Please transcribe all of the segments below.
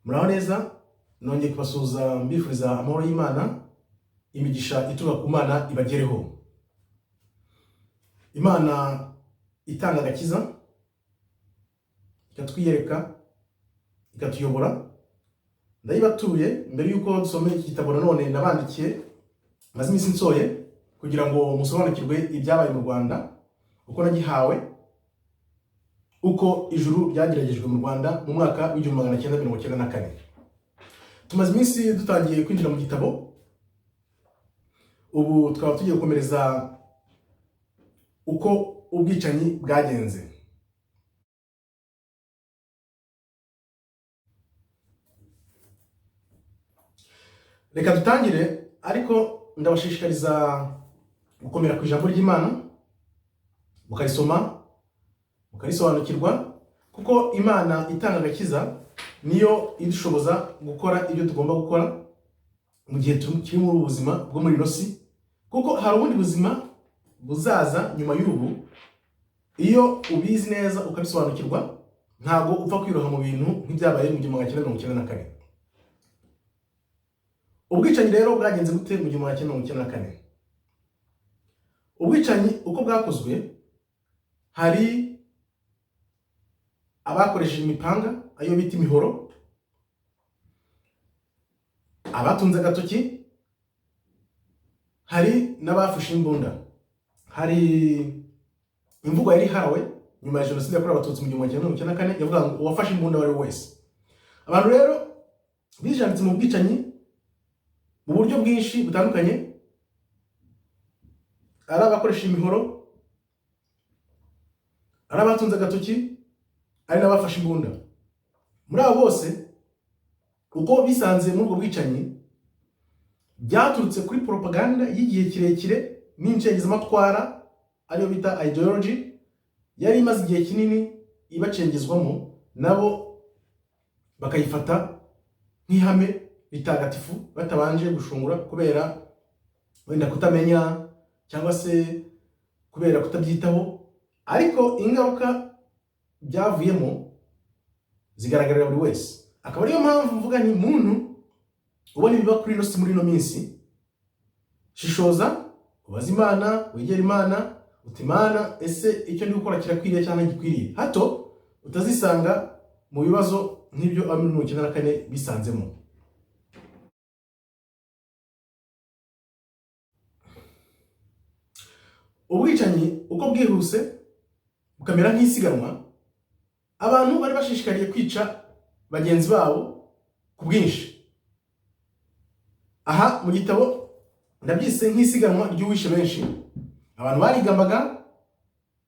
Muraho neza, nongeye kubasuhuza mbifuriza amahoro y'Imana, imigisha ituruka ku Mana ibagereho. Imana itanga agakiza, ikatwiyereka, ikatuyobora. Ndayibatuye mbere yuko dusomera iki gitabo none nabandikiye maze iminsi nsoye kugira ngo musobanukirwe ibyabaye mu Rwanda, uko nagihawe, uko ijuru ryageragejwe mu Rwanda mu mwaka w'1994. Tumaze iminsi dutangiye kwinjira mu gitabo, ubu twaba tugiye gukomereza uko ubwicanyi bwagenze. Reka dutangire, ariko ndabashishikariza gukomera ku ijambo ry'Imana, mukarisoma, mukarisobanukirwa, kuko Imana itanga agakiza niyo idushoboza gukora ibyo tugomba gukora mu gihe turi muri ubuzima bwo muri nosi, kuko hari ubundi buzima buzaza nyuma y'ubu. Iyo ubizi neza ukabisobanukirwa, ntabwo upfa kwiroha mu bintu nk'ibyabaye mu 1994. Ubwicanyi rero bwagenze gute mu 1994? Ubwicanyi uko bwakozwe, hari abakoresheje imipanga ayo bita imihoro, abatunze agatoki, hari n'abafashe imbunda. Hari imvugo yari harawe nyuma ya jenoside yakorewe abatutsi mu 1994 yavuga ngo uwafashe imbunda wari wese. Abantu rero bijanditse mu bwicanyi mu buryo bwinshi butandukanye, ari abakoresha imihoro, ari abatunze agatoki, ari n'abafashe imbunda. Muri abo bose uko bisanze muri ubwo bwicanyi, byaturutse kuri propaganda y'igihe kirekire n'incengezamatwara ariyo bita ideology, yari imaze igihe kinini ibacengezwamo, nabo bakayifata nk'ihame ritagatifu batabanje gushungura, kubera wenda kutamenya cyangwa se kubera kutabyitaho. Ariko ingaruka byavuyemo zigaragarira buri wese. Akaba ariyo mpamvu mvuga ni muntu ubona ibiba kuri nosi muri no minsi, shishoza, ubaza Imana, wegera Imana, uti Imana, ese icyo ndi gukora kirakwiriye cyangwa gikwiriye, hato utazisanga mu bibazo nk'ibyo muri 1994 bisanzemo. Ubwicanyi uko bwihuse bukamera nk'isiganwa, abantu bari bashishikariye kwica bagenzi babo ku bwinshi. Aha mu gitabo ndabyise nk'isiganwa ry'uwishe benshi. Abantu barigambaga,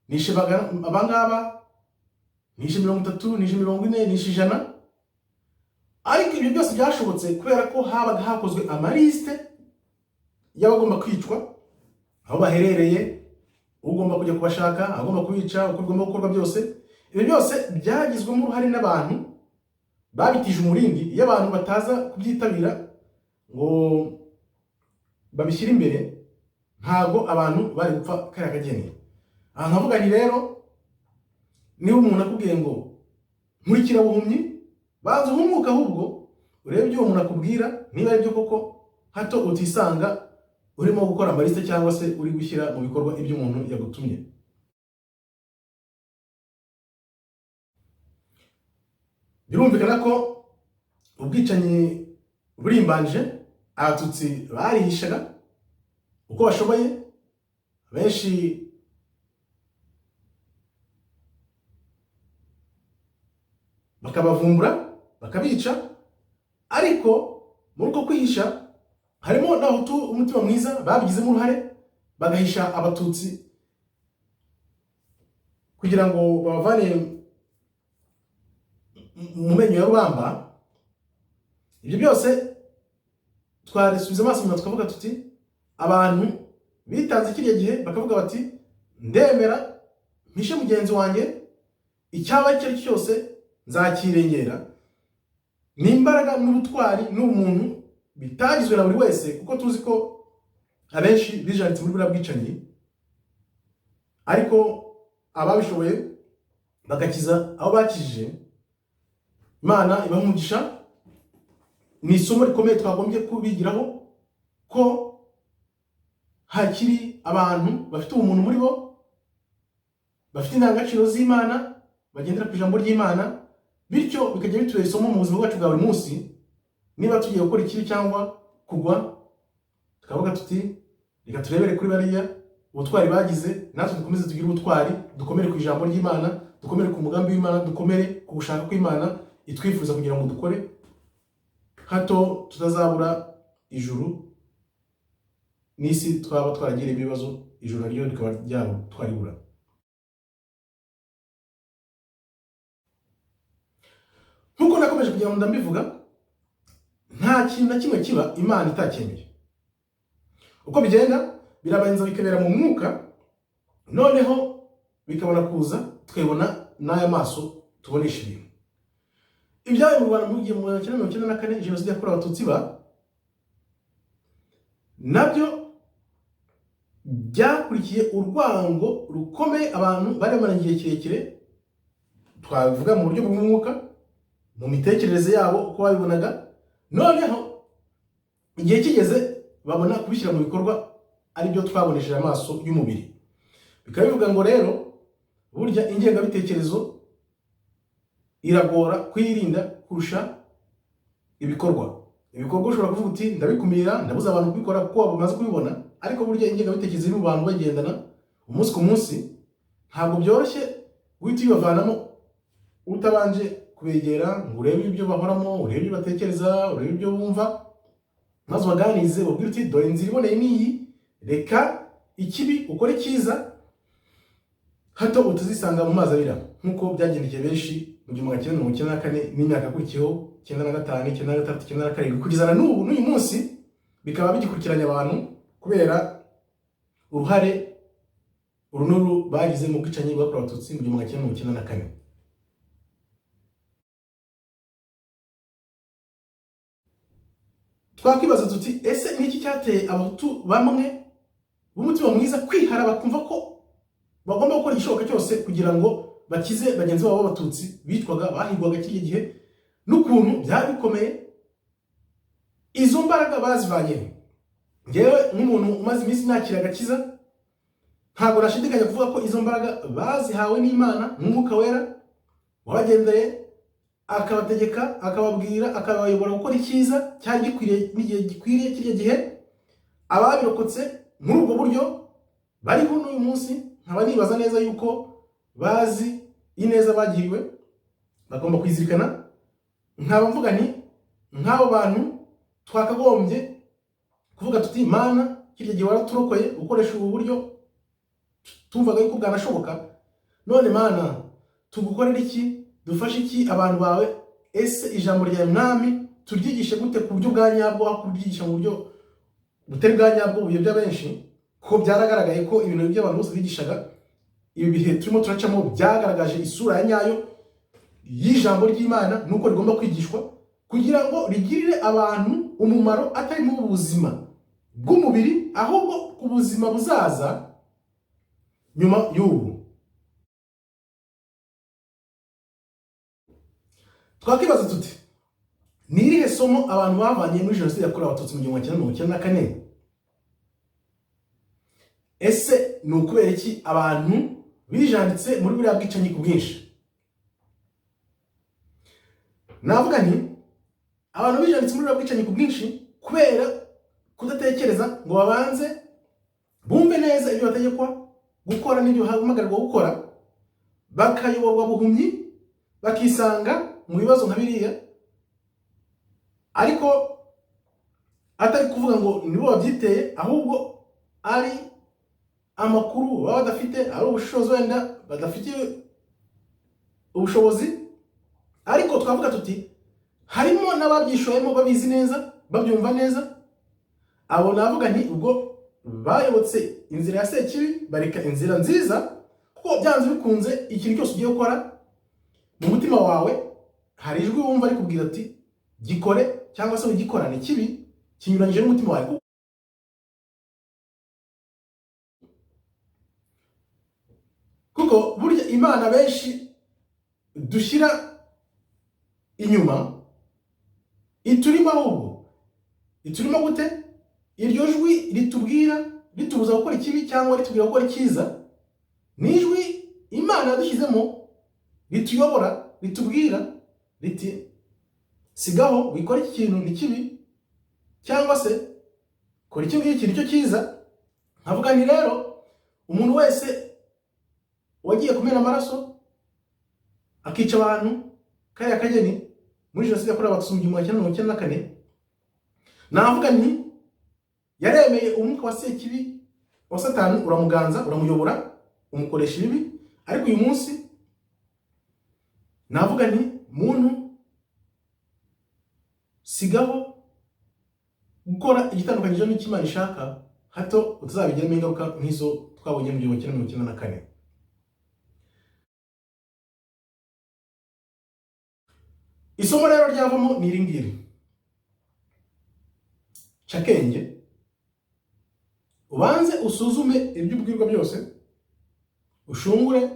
nishe abangaba, nishe 30, nishe 40, nishe 100. Ariko ibyo byose byashobotse kubera ko habaga hakozwe amaliste y'abagomba kwicwa, aho baherereye, ugomba kujya kubashaka, agomba kubica, uko bigomba gukorwa byose. Ibyo byose byagizwemo uruhare n'abantu babitije umurindi. Iyo abantu bataza kubyitabira ngo babishyire imbere, ntago abantu bari gupfa kariya kageni. Aha nkavuga nti rero, niba umuntu akubwiye ngo nkurikira buhumyi, banza uhumuka, ahubwo urebe ibyo uwo muntu akubwira niba ari byo koko, hato utisanga urimo gukora amaliste cyangwa se uri gushyira mu bikorwa ibyo umuntu yagutumye. Birumvikana ko ubwicanyi burimbanje, abatutsi barihishaga uko bashoboye, benshi bakabavumbura bakabica. Ariko muri uko kwihisha harimo n'abahutu umutima mwiza babigizemo uruhare, bagahisha abatutsi kugira ngo babavane mu menyo ya rubamba. Ibyo byose twarisubiza amaso nyuma tukavuga tuti, abantu bitanze kiriya gihe bakavuga bati ndemera mpishe mugenzi wanjye, icyaba icyo ari cyose nzakirengera. Ni imbaraga n'ubutwari n'umuntu bitagizwe na buri wese, kuko tuzi ko abenshi bijanditse muri buriya bwicanyi, ariko ababishoboye bagakiza abo bakijije, Imana ibaha umugisha. ni isomo rikomeye twagombye kubigiraho ko hakiri abantu bafite ubumuntu muri bo, bafite indangagaciro z'Imana, bagendera ku ijambo ry'Imana, bityo bikajya bitubera isomo mu buzima bwacu bwa buri munsi. Niba tugiye gukora ikibi cyangwa kugwa, tukavuga tuti reka turebere kuri bariya ubutwari bagize, natwe dukomeze tugire ubutwari, dukomere ku ijambo ry'Imana, dukomere ku mugambi w'Imana, dukomere ku gushaka kw'Imana itwifuza kugira ngo dukore, hato tutazabura ijuru n'isi twaba twaragira ibibazo, ijuru ryo rikaba ryabo twaribura. Nkuko nakomeje kugira ngo ndambivuga, nta kintu na kimwe kiba Imana itacyemeye. Uko bigenda birabanza bikabera mu mwuka, noneho bikabona kuza tukabona n'aya maso tubonesha ibintu. Ibyabaye mu Rwanda mu 1994 jenoside yakorewe Abatutsi nabyo byakurikiye urwango rukomeye abantu bari bamaranye igihe kirekire, twavuga mu buryo bw'umwuka, mu mitekerereze yabo uko babibonaga, noneho igihe kigeze babona kubishyira mu bikorwa ari byo twabonesheje amaso y'umubiri. Bikaba bivuga ngo rero burya ingengabitekerezo iragora kwirinda kurusha ibikorwa. Ibikorwa ushobora kuvuga uti ndabikumira, ndabuza abantu kubikora kuko bamaze kubibona, ariko burya ingengabitekerezo iri mu bantu bagendana umunsi ku munsi, ntabwo byoroshye guhita uyibavanamo utabanje kubegera ngo urebe ibyo bahoramo, urebe ibyo batekereza, urebe ibyo bumva, maze baganize babwire uti dore inzira iboneye n'iyi, reka ikibi ukore cyiza, hato utazisanga mu mazi abira, nk'uko byagendekeye benshi mu 1994 n'imyaka akurikiyeho 95, 96, 97 kugeza na n'ubu n'uyu munsi, bikaba bigikurikiranya abantu kubera uruhare urunuru bagize mu bwicanyi bwakorewe Abatutsi mu 1994. Twakwibaza tuti ese niki cyateye Abahutu bamwe b'umutima mwiza kwihara bakumva ko bagomba gukora igishoboka cyose kugira ngo bakize bagenzi babo b'Abatutsi bitwaga bahigwaga kiriya gihe, n'ukuntu byari bikomeye, izo mbaraga bazivanye. Ngewe nk'umuntu umaze iminsi nakira agakiza, ntabwo nashidikanya kuvuga ko izo mbaraga bazihawe n'Imana n'Umwuka Wera wabagendeye, akabategeka, akababwira, akabayobora gukora icyiza cyari gikwiriye n'igihe gikwiriye kiriya gihe. Ababirokotse muri ubwo buryo bariho n'uyu munsi, nkaba nibaza neza yuko bazi ineza bagiriwe, bagomba kwizirikana. Nkaba mvuga nti nk'abo bantu twakagombye kuvuga tuti Mana kiriya gihe waraturokoye ukoresha ubu buryo tumvaga yuko bwanashoboka, none Mana tugukorera iki, dufashe iki abantu bawe, ese ijambo rya Mwami turyigishe gute ku buryo bwa nyabwo, aho kubyigisha mu buryo butari bwa nyabwo buyobya benshi, ko byaragaragaye ko ibintu by'abantu bose bigishaga ibi bihe turimo turacamo byagaragaje isura ya nyayo y'ijambo ry'Imana, nuko rigomba kwigishwa kugira ngo rigirire abantu umumaro, atari mu buzima bw'umubiri, ahubwo ubuzima buzaza nyuma y'ubu. Twakibaza tuti ni irihe somo abantu bavanye muri jenoside yakorewe Abatutsi mu 1994? Ese ni ukubera iki abantu bijanditse muri buriya bwicanyi ku bwinshi? Navuga nti abantu bijanditse muri buriya bwicanyi ku bwinshi kubera kudatekereza ngo babanze bumve neza ibyo bategekwa gukora n'ibyo bahamagarwa gukora, bakayoborwa buhumyi, bakisanga mu bibazo nka biriya, ariko atari kuvuga ngo nibo babyiteye, ahubwo ari amakuru baba badafite, ari ubushobozi wenda badafite ubushobozi. Ariko twavuga tuti harimo n'ababyishoyemo babizi neza, babyumva neza. Abo navuga nti ubwo bayobotse inzira ya Sekibi bareka inzira nziza, kuko byanze bikunze ikintu cyose ugiye gukora mu mutima wawe hari ijwi wumva ari kubwira ati gikore, cyangwa se ugikorane kibi kinyuranyije n'umutima wawe. Kuko burya Imana benshi dushyira inyuma iturimo ahubwo iturimo gute? Iryo jwi ritubwira ritubuza gukora ikibi cyangwa ritubwira gukora icyiza, ni ijwi Imana yadushyizemo rituyobora, ritubwira riti sigaho wikora iki kintu ni kibi, cyangwa se kora iki ngiki nicyo cyiza. Nkavuga nti rero umuntu wese wagiye kumena amaraso akica abantu kaya kageni muri jenoside yakorewe abatutsi mu 1994, navuga nti yaremeye umwuka wa sekibi wa Satani uramuganza, uramuyobora, umukoresha ibibi. Ariko uyu munsi navuga nti muntu sigaho gukora igitandukanyije n'icyo Imana ishaka, hato utazabigiramo ingaruka nk'izo twabonye mu 1994. Isomo rero ryavamo ni iringiri: cakenge ubanze usuzume ibyo ubwirwa byose, ushungure,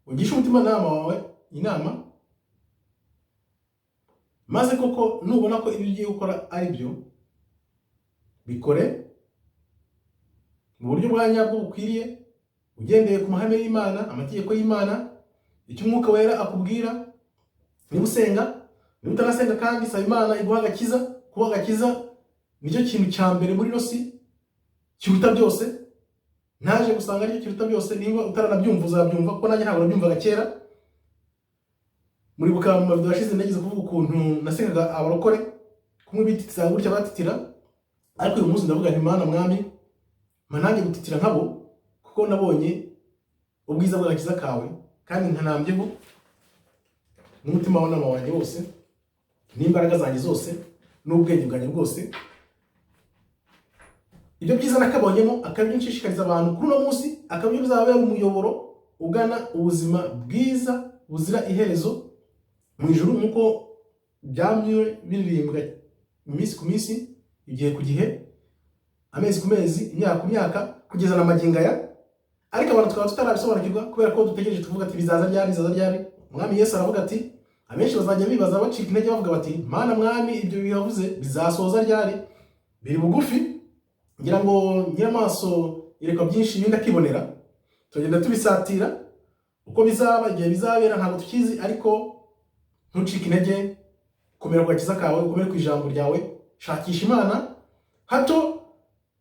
ugishe umutima nama wawe inama, maze koko nubona ko ibyo ugiye gukora ari byo, bikore mu buryo bwa nyabwo bukwiriye, ugendeye ku mahame y'Imana, amategeko y'Imana, icyo Umwuka Wera akubwira. Niba usenga, niba utanasenga kandi saba Imana iguha agakiza. Kuba agakiza nicyo kintu cya mbere muri ino si kiruta byose. Naje gusanga aricyo kiruta byose. Niba utaranabyumva uzabyumva, kuko nanjye ntabwo nabyumvaga kera. Muri buka mu mavideo yashize nagize kuvuga ukuntu nasengaga abarokore kumwe bititira gutya batitira, ariko uyu munsi ndavuga nti Mana mwami, manange gutitira nkabo, kuko nabonye ubwiza bw'agakiza kawe kandi nkanambyeho n'umutima w'inama wanjye wose n'imbaraga zanjye zose n'ubwenge bwanjye bwose. Ibyo byiza nakabonyemo akabyo nshishikariza abantu kuri uno munsi, akabyo bizabera umuyoboro ugana ubuzima bwiza buzira iherezo mu ijuru, nk'uko byamye biririmbwa iminsi ku minsi, igihe ku gihe, amezi ku mezi, imyaka ku myaka, kugeza na magingo aya. Ariko abantu twaba tutarabisobanukirwa kubera ko dutegereje tuvuga ati bizaza ryari. Umwami Yesu aravuga ati abenshi bazajya bibaza bacika intege bavuga bati Mana mwami, ibyo bihavuze bizasoza ryari? Biri bugufi. Ngira ngo nyiramaso yereka byinshi ibindi akibonera, tugenda tubisatira uko bizaba, igihe bizabera ntabwo tukizi. Ariko ntucike intege, komera ku gakiza kawe, ukomere ku ijambo ryawe, shakisha Imana, hato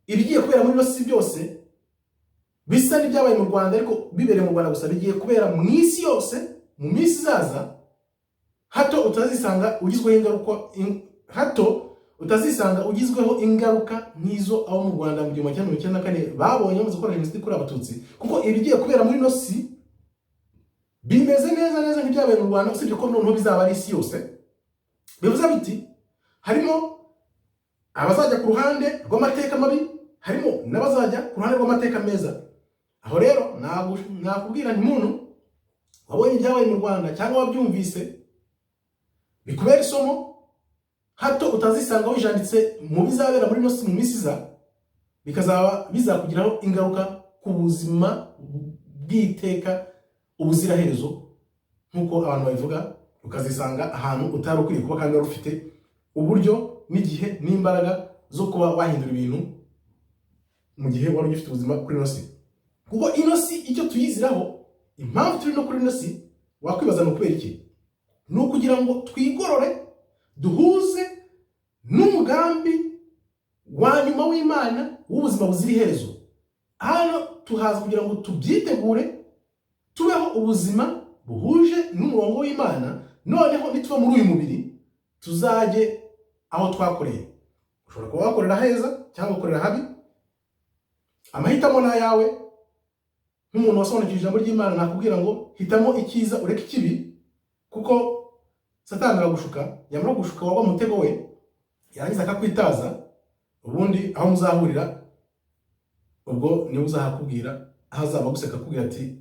ibigiye kubera muri bose byose bisa n'ibyabaye mu Rwanda ariko bibereye mu Rwanda gusa, bigiye kubera mu isi yose mu minsi izaza, hato utazisanga ingaruka nk'izo abo mu Rwanda mu 1994 babonye bamaze gukora jenoside kuri abatutsi. Kuko ibigiye kubera muri no si bimeze neza nk'ibyabaye mu Rwanda, usibye ko noneho bizaba ari isi yose. Bivuze biti harimo abazajya ku ruhande rw'amateka mabi, harimo n'abazajya ku ruhande rw'amateka meza. Aho rero nakubwira nti muntu wabonye ibyabaye mu Rwanda cyangwa wabyumvise, bikubera isomo, hato utazisanga wijanditse mu bizabera muri no si mu minsi iza, bikazaba bizakugiraho ingaruka ku buzima bw'iteka ubuziraherezo, nk'uko abantu babivuga, ukazisanga ahantu utari ukwiriye kuba kandi wari ufite uburyo n'igihe n'imbaraga zo kuba wahindura ibintu mu gihe wari ugifite ubuzima kuri ino si. Kuko ino si icyo tuyiziraho, impamvu turi no kuri ino si, wakwibaza ni ukubera iki? Ni ukugira ngo twigorore, duhuze n'umugambi wa nyuma w'Imana w'ubuzima buzira iherezo. Hano tuhaza kugira ngo tubyitegure, tubeho ubuzima buhuje n'umurongo w'Imana, noneho nituva muri uyu mubiri tuzajye aho twakoreye. Ushobora kuba wakorera heza cyangwa ukorera habi, amahitamo na yawe. Nk'umuntu wasobanukije ijambo ry'Imana nakubwira ngo hitamo icyiza ureke ikibi, kuko Satani aragushuka, yamara gushuka wagwa mu mutego we, yarangiza akakwitaza, ubundi aho muzahurira ubwo niwe uzahakubwira, aho azaba guseka akubwira ati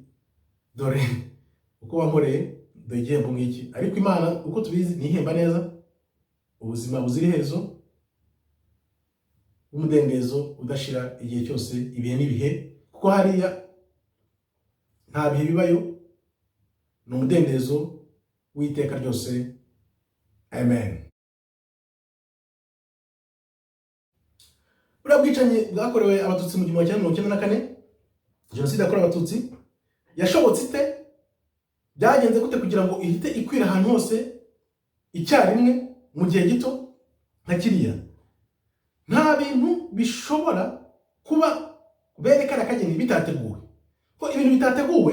dore uko wankoreye, dore igihembo ngiki. Ariko Imana uko tubizi ni ihemba neza ubuzima buzira iherezo, umudendezo udashira igihe cyose, ibihe n'ibihe, kuko hariya nta bihe bibayo, ni umudendezo w'iteka ryose. Amen. buriya bwicanyi bwakorewe abatutsi mu 1994, jenoside yakorewe abatutsi, yashobotse ite? Byagenze gute kugira ngo ihite ikwira ahantu hose icyarimwe mu gihe gito nka kiriya? Nta bintu bishobora kuba berekana kageni bitateguwe. Ko ibintu bitateguwe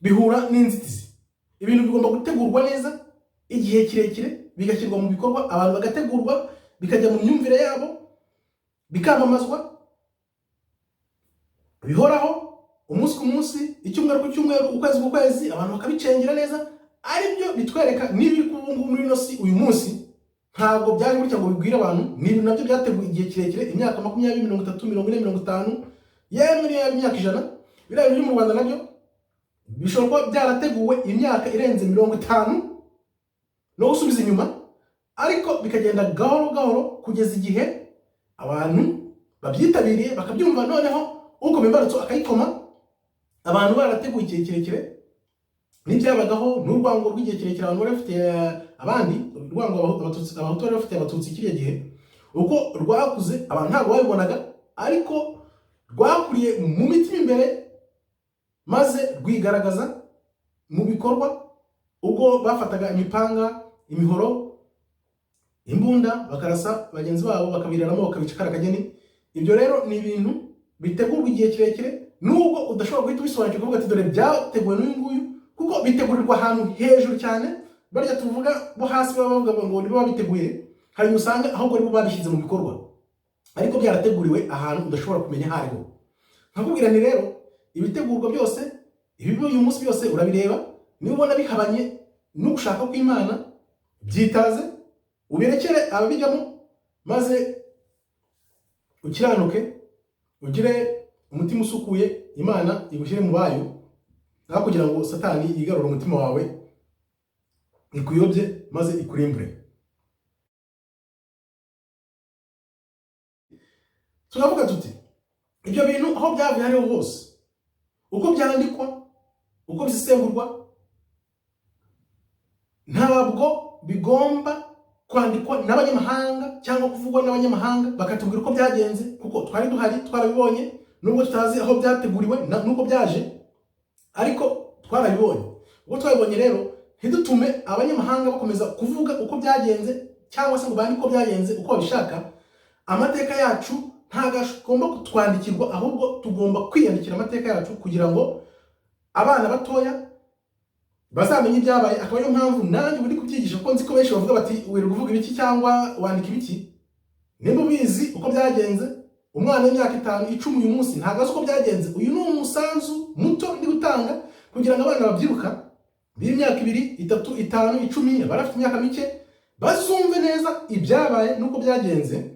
bihura n'inzitizi. Ibintu bigomba gutegurwa neza igihe kirekire, bigashyirwa mu bikorwa, abantu bagategurwa, bikajya mu myumvire yabo, bikamamazwa, bihoraho umunsi ku munsi, icyumweru ku cyumweru, ukwezi ku kwezi, abantu bakabicengera neza. Aribyo bitwereka niba iri kubungu muri ino si uyu munsi, ntabwo byari gutya ngo bigwire abantu. Ni ibintu nabyo byateguye igihe kirekire, imyaka 20, 30, 40, 50, yemwe niyo imyaka 100. Biriya biri mu Rwanda nabyo bishobora kuba byarateguwe imyaka irenze 50 no gusubiza inyuma, ariko bikagenda gahoro gahoro kugeza igihe abantu babyitabiriye bakabyumva, noneho uko imbarutso akayikoma. Abantu barateguye igihe kirekire n'ibyabagaho, n'urwango rw'igihe kirekire abantu bari bafite abandi, urwango abahutu bari bafite abatutsi kiriya gihe, uko rwakuze abantu ntabwo babibonaga, ariko rwakuriye mu mitima imbere maze rwigaragaza mu bikorwa. Ubwo bafataga imipanga, imihoro, imbunda, bakarasa bagenzi babo, bakabiraramo, bakabica karakageni. Ibyo rero ni ibintu bitegurwa igihe kirekire, nubwo udashobora guhita ubisobanukirwa kuvuga ati dore byateguwe n'uyu nguyu, kuko bitegurirwa ahantu hejuru cyane. Barya tuvuga bo hasi baba bavuga ngo nibo babiteguye, hari usanga ahubwo nibo babishyize mu bikorwa, ariko byarateguriwe ahantu udashobora kumenya hariho. Nkakubwira ni rero ibitegurwa byose, ibi uyu munsi byose urabireba, niba ubona bihabanye no gushaka kw'Imana, byitaze ubirekere ababijyamo, maze ukiranuke, ugire umutima usukuye, Imana igushyire mu bayo, aho kugira ngo Satani yigarure umutima wawe, ikuyobye maze ikurimbure. Tunavuga tuti ibyo bintu aho byavuye hariho hose, uko byandikwa, uko bisesengurwa, ntabwo bigomba kwandikwa n'abanyamahanga cyangwa kuvugwa n'abanyamahanga bakatubwira uko byagenze, kuko twari duhari, twarabibonye, nubwo tutazi aho byateguriwe nuko byaje, ariko twarabibonye. Ubwo twabibonye rero, ntidutume abanyamahanga bakomeza kuvuga uko byagenze, cyangwa se ngo bandike uko byagenze uko babishaka. Amateka yacu ntabwo agomba kutwandikirwa, ahubwo tugomba kwiyandikira amateka yacu kugira ngo abana batoya bazamenye ibyabaye. Akaba ariyo mpamvu nanjye uri kubyigisha, kuko nzi ko benshi bavuga bati wirirwa uvuga ibiki cyangwa wandika ibiki. Nimba ubizi uko byagenze, umwana w'imyaka 5, 10 uyu munsi ntabwo azi uko byagenze. Uyu ni umusanzu muto ndi gutanga kugira ngo abana babyiruka b'imyaka 2, 3, 5, 10, barafite imyaka mike, bazumve neza ibyabaye nuko byagenze,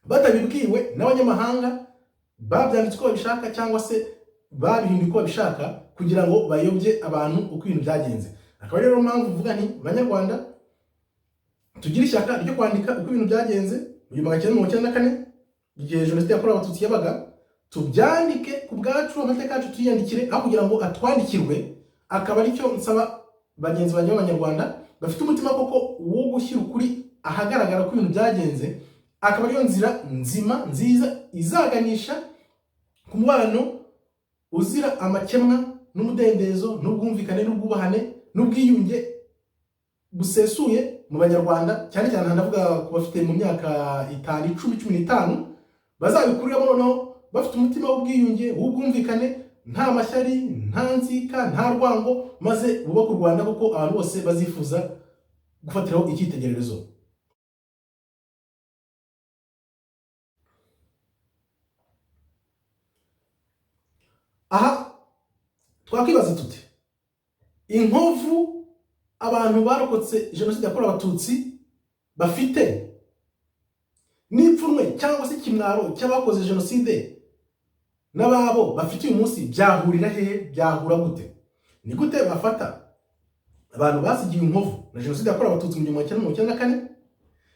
batabibwiwe n'abanyamahanga babyanditse uko babishaka cyangwa se babihinduye uko babishaka, kugira ngo bayobye abantu uko ibintu byagenze. Akaba rero mpamvu mvuga nti Banyarwanda, tugire ishyaka ryo kwandika uko ibintu byagenze mu 1994 igihe jenoside yakorewe abatutsi yabaga. Tubyandike ku bwacu, amateka yacu tuyandikire, aho kugira ngo atwandikirwe. Akaba aricyo nsaba bagenzi banjye b'Abanyarwanda bafite umutima koko wo gushyira ukuri ahagaragara ko ibintu byagenze. Akaba ariyo nzira nzima nziza izaganisha ku mubano uzira amakemwa n'umudendezo n'ubwumvikane n'ubwubahane n'ubwiyunge busesuye mu Banyarwanda, cyane cyane hanavuga ku bafite mu myaka 5, 10, 15, bazabikuriramo noneho bafite umutima w'ubwiyunge, w'ubwumvikane, nta mashyari, nta nzika, nta rwango, maze bubaka u Rwanda kuko abantu bose bazifuza gufatiraho icyitegererezo. Aha twakwibaza tuti, inkovu abantu barokotse jenoside yakorewe abatutsi bafite n'ipfunwe cyangwa se kimwaro cy'abakoze jenoside n'ababo bafite uyu munsi byahurira hehe? Byahura gute? Ni gute bafata abantu basigiye inkovu na jenoside yakorewe abatutsi mu 1994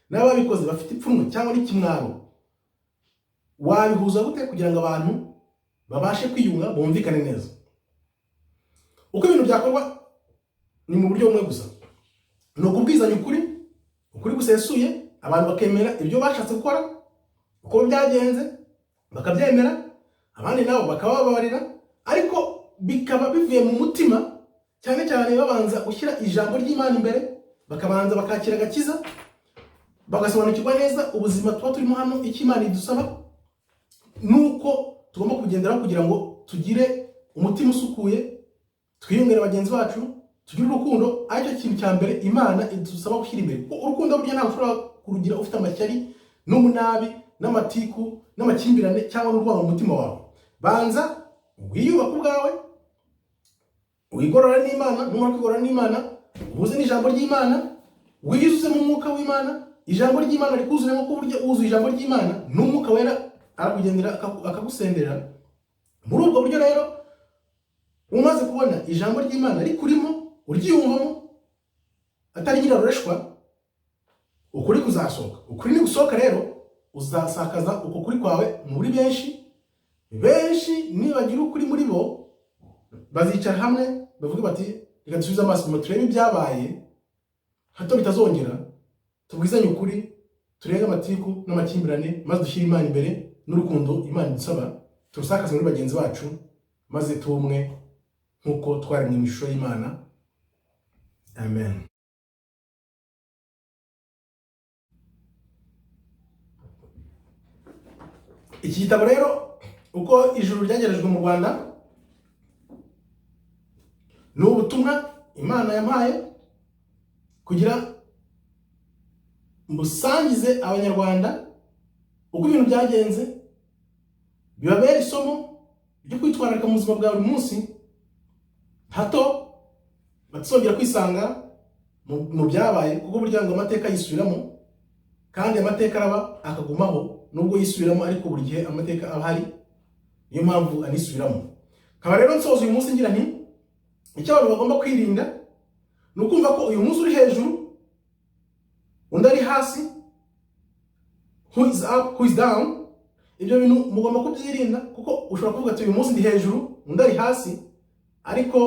n'ababikoze bafite ipfunwe cyangwa n'ikimwaro? Wabihuza gute kugira ngo abantu babashe kwiyunga, bumvikane neza? Uko ibintu byakorwa ni mu buryo bumwe gusa, ni ukubwizanya ukuri gusesuye, abantu bakemera ibyo bashatse gukora, uko byagenze bakabyemera, abandi nabo bakababarira, ariko bikaba bivuye mu mutima, cyane cyane babanza gushyira ijambo ry'Imana imbere, bakabanza bakakira agakiza, bagasobanukirwa neza ubuzima tuba turimo hano, icyo Imana idusaba nuko tugomba kugendera kugira ngo tugire umutima usukuye, twiyongere bagenzi bacu, tugire urukundo. Aricyo kintu cya mbere Imana idusaba gushyira imbere. Urukundo burya ntabwo ushobora kurugira ufite amashyari n'umunabi n'amatiku n'amakimbirane cyangwa n'urwango mu mutima wawe. Banza wiyubaka ubwawe, wigorora n'Imana, numara kwigorora n'Imana, uhuze n'ijambo ry'Imana, wiyuzuze mu mwuka w'Imana, ijambo ry'Imana rikuzuremo, ko burya wuzuye ijambo ry'Imana n'umwuka wera arakugendera akagusendera. Muri ubwo buryo rero umaze kubona ijambo ry'Imana rikurimo, uryiyumvamo atari nyirarureshwa, ukuri kuzasohoka. Ukuri ni gusohoka rero, uzasakaza uko kuri kwawe muri benshi nibagira ukuri muri bo, bazicara hamwe bavuga bati reka dusubize amaso inyuma turebe ibyabaye, hato bitazongera, tubwizanye ukuri, turenge amatiku n'amakimbirane, maze dushyire Imana imbere n'urukundo Imana idusaba, turusakaze muri bagenzi bacu, maze tumwe nk'uko twaremwe mu ishusho y'Imana. Amen. Iki gitabo rero uko ijuru ryagerejwe mu Rwanda, ni ubutumwa Imana yampaye kugira mbusangize abanyarwanda uko ibintu byagenze, bibabera isomo ryo kwitwararika mu buzima bwa buri munsi, hato batazongera kwisanga mu byabaye, kuko burya ngo amateka yisubiramo, kandi amateka araba akagumaho, nubwo yisubiramo ariko buri gihe amateka aba ahari, niyo mpamvu anisubiramo. Nkaba rero nsoza uyu munsi ngira nti icyo abantu bagomba kwirinda ni ukumva ko uyu munsi uri hejuru, undi ari hasi, who is up, who is down. Ibyo bintu mugomba kubyirinda, kuko ushobora kuvuga ati uyu munsi ndi hejuru, undi ari hasi, ariko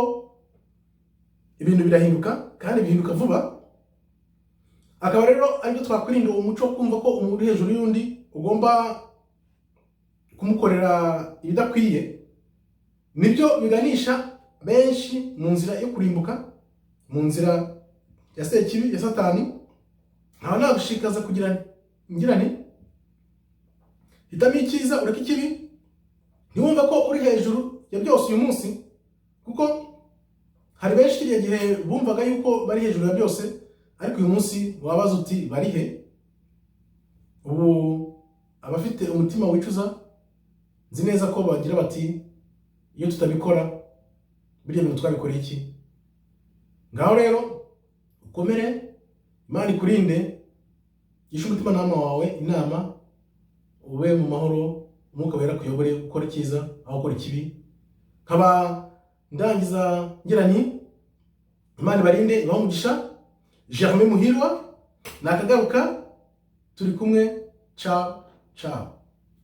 ibintu birahinduka kandi bihinduka vuba. Akaba rero aribyo twakwirinda uwo muco wo kumva ko umuntu uri hejuru y'undi ugomba kumukorera ibidakwiye. Nibyo biganisha benshi mu nzira yo kurimbuka, mu nzira ya sekibi, ya Satani. Nkaba nagushikaza kugira ngira nti hitamo icyiza ureke ikibi, ntiwumva ko uri hejuru ya byose uyu munsi, kuko hari benshi kiriya gihe bumvaga yuko bari hejuru ya byose, ariko uyu munsi wabaza uti bari he? Ubu abafite umutima wicuza, nzi neza ko bagira bati iyo tutabikora biriya bintu twabikoreye iki? Ngaho rero ukomere, Imana ikurinde, gisha umutima nama wawe inama, ube mu mahoro, umwuka wera kuyobore gukora icyiza aho gukora ikibi. Nkaba ndangiza ngira nti Imana ibarinde, ibahe umugisha. Germain Muhirwa nakagaruka, turi kumwe. Ciao ciao.